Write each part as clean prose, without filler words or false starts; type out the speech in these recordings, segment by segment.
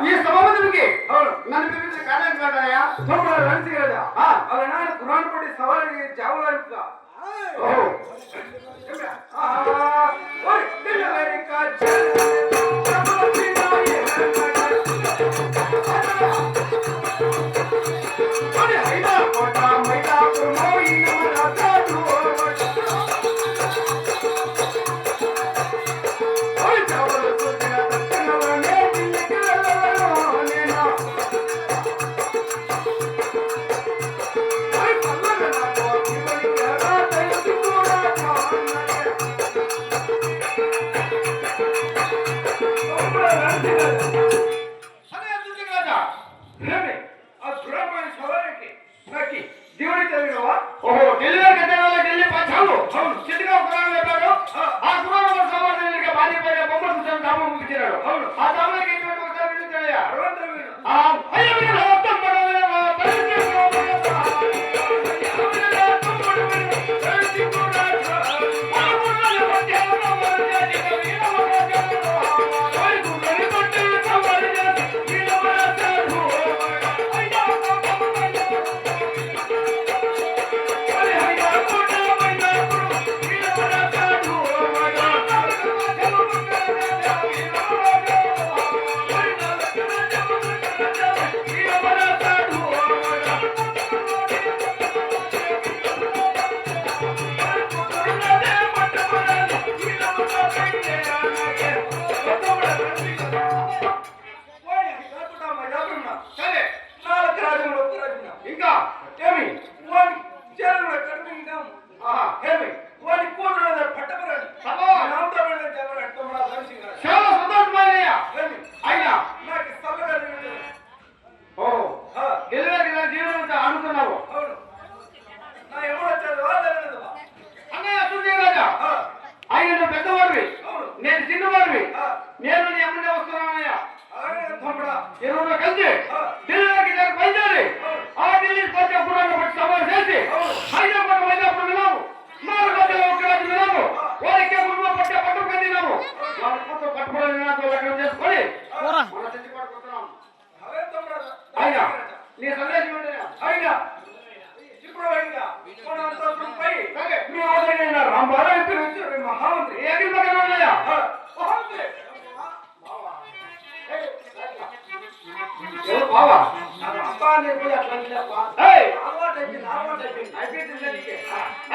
ఈ సభాపతికి నన్ను పిలిపించిన కారణం కాదయా అలా కురాన్ పడి సవాల్ జావుగా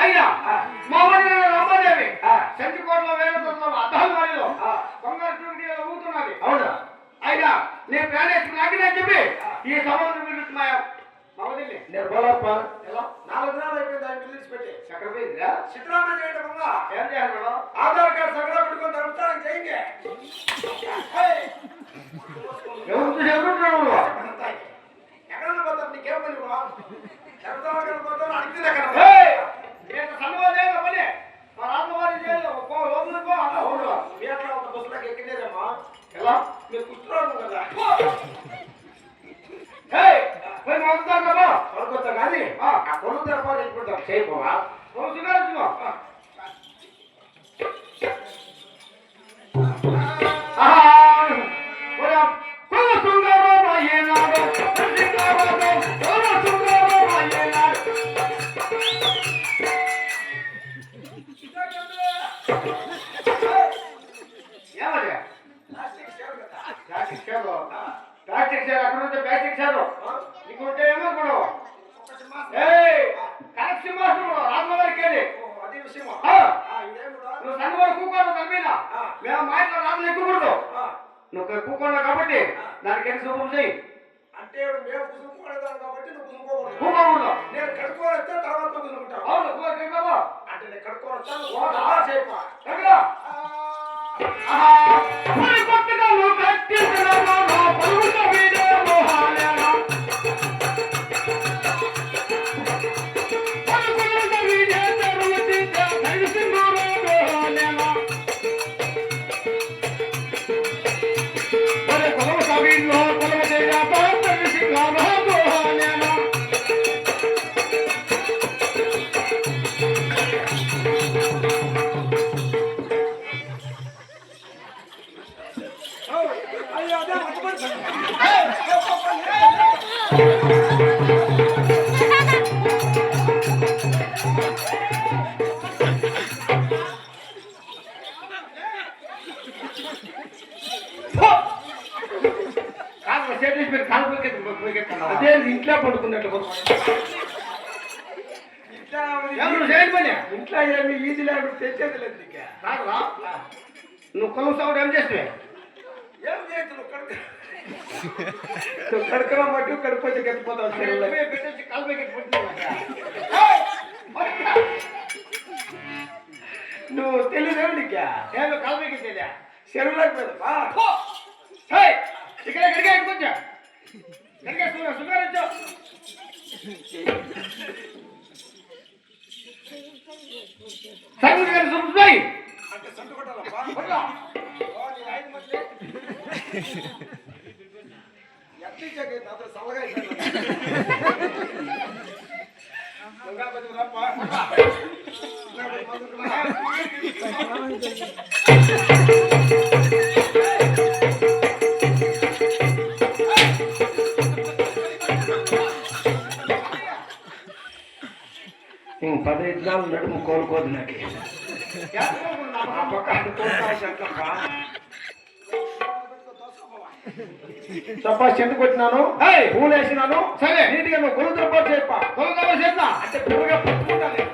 అయినా మామూలు రామాదేవి సంచికోటలో వేల అద్దాలు వారిలో బంగారు చూపులో ఊగుతున్నది. అవునా? అయినా నేను ప్రాణేశ్వరి నాకినా చెప్పి ఈ సముద్రం పిలుస్తున్నాయా మామూలు నేను బోలప్ప ఎలా 4 దినాలు అయిపోయింది. ఆయన పిలిచి పెట్టి చక్రపోయిందిరా చిత్రాన్ని చేయడం వల్ల ఏం చేయాలి మేడం? ఆధార్ కార్డు సగరా పెట్టుకొని తగ్గుతాను చేయండి. ఎవరు ఎక్కడ పోతారు? నీకేం పని కానీ ఆ కొను తెరపాటు చేయబోవా ఏమో అది ప్లాస్టిక్ షేర్ కదా. ప్లాస్టిక్ షేరు ప్లాస్టిక్ షేర్ అక్కడ ఉంటే ప్లాస్టిక్ షేరు ఇక్కడ ఉంటే ఏమో కూడా ఒక సింహాసనం. ఏయ్ కరెక్ట్ సింహాసనం రాజమౌళికేది అదే విషయమా? ఇదేమిటో? నువ్వు సంగవారు కూకోవడం దాని మీద మేము మా ఇంట్లో రాజులు ఎక్కుకూడదు నువ్వు కూకోవడం కాబట్టి దానికి ఎన్ని శుభం చేయి అంటే మేము కుదురుకోలేదాం కాబట్టి నువ్వు కుదురుకోకూడదు. కూకోకూడదు నేను కడుక్కొని వస్తే తర్వాత నువ్వు కుదురుకుంటావు. అవును కూకోకూడదు అంటే నేను కడుక్కొని వస్తాను. ఓ అలా చేయపా. ఎక్కడ మరి కొత్తగా నువ్వు కట్టించిన పలుకుట వీడే మోహాలేనా పలుకుట వీడే తరువతిగా నడిసిందూరే మోహాలేనా మరి కొలవ కవిలో కొలవ చేయగా తరిసింగా మోహాలేనా అయ్యో అదే మర్చిపోయింది. కాదు సేట్ మీరు కాలు అదే ఇంట్లో పడుకున్నట్లు ఎవరు చేయని పని ఇంట్లో ఏమి ఈజీ లేకుండా తెచ్చేది లేదు నీకు. రాదురా నువ్వు కొలుస్తావు ఏం చేస్తే ఏం చేయొచ్చు నువ్వు కడుకున్న మట్టు కడుపుకొచ్చి గెలిపోతావు చెరువులో. పెట్టేసి కాలు పైకి నువ్వు తెలియదు నీకు ఏమి కాలు పైకి తెలియదా చెరువులోకి పెడతా. ఇక్కడ ఎక్కడికే ఎక్కువచ్చా ఎక్కడికే సుగారు వచ్చావు సంగతి గారి సుబ్బాయి అంటే సంటు కొట్టాలప్పా. కొట్లా ఓ, నీ ఐదు మట్లే. ఎట్టించాక అతను చల్లగా అయిపోయింది. దొంగ బతుకులప్పా. దొంగ బతుకులా. ఇంక 15 నాలుగు నడుము కోలుకోదు నాకు. ఆ పక్క చపాస్ చెందు కొట్టినాను, పూలు వేసినాను. సరే నీటిగా నువ్వు కొలు తప్ప చెప్పా. కొలుతావా చేద్దా అంటే పిల్లగా పట్టుకుంటాను.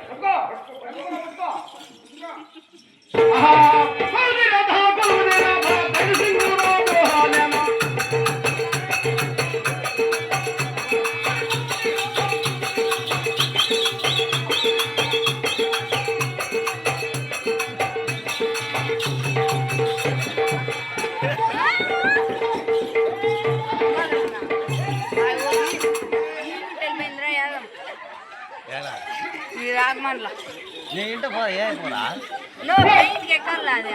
రాగమన్లా నేను ఇంట పో ఏ పోరా నువ్వు ట్రైన్కి ఎక్కర్లా అది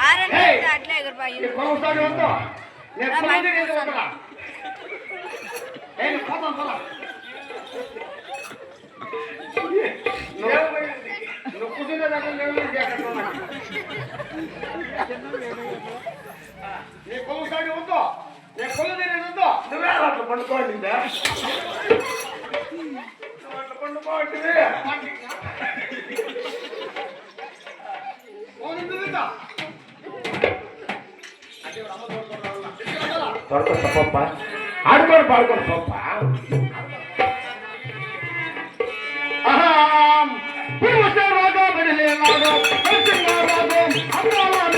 ఆరంటే అట్లే ఎగిరిపోయి కొలుస్తాడు ఉందో నేను కొలుది నేను కొట్టరా నేను పోతాను పోరా నువ్వు కూర్చునే దగ్గర నీ కొలుస్తాడు ఉందో నేను కొలుది నేను ఉందో నువ్వే అట్లా పండుకోండి. అట్లా పండుకోండి. త్వరకొస్తా పప్ప. ఆడుకోని పాడుకోండి పప్ప. రాగో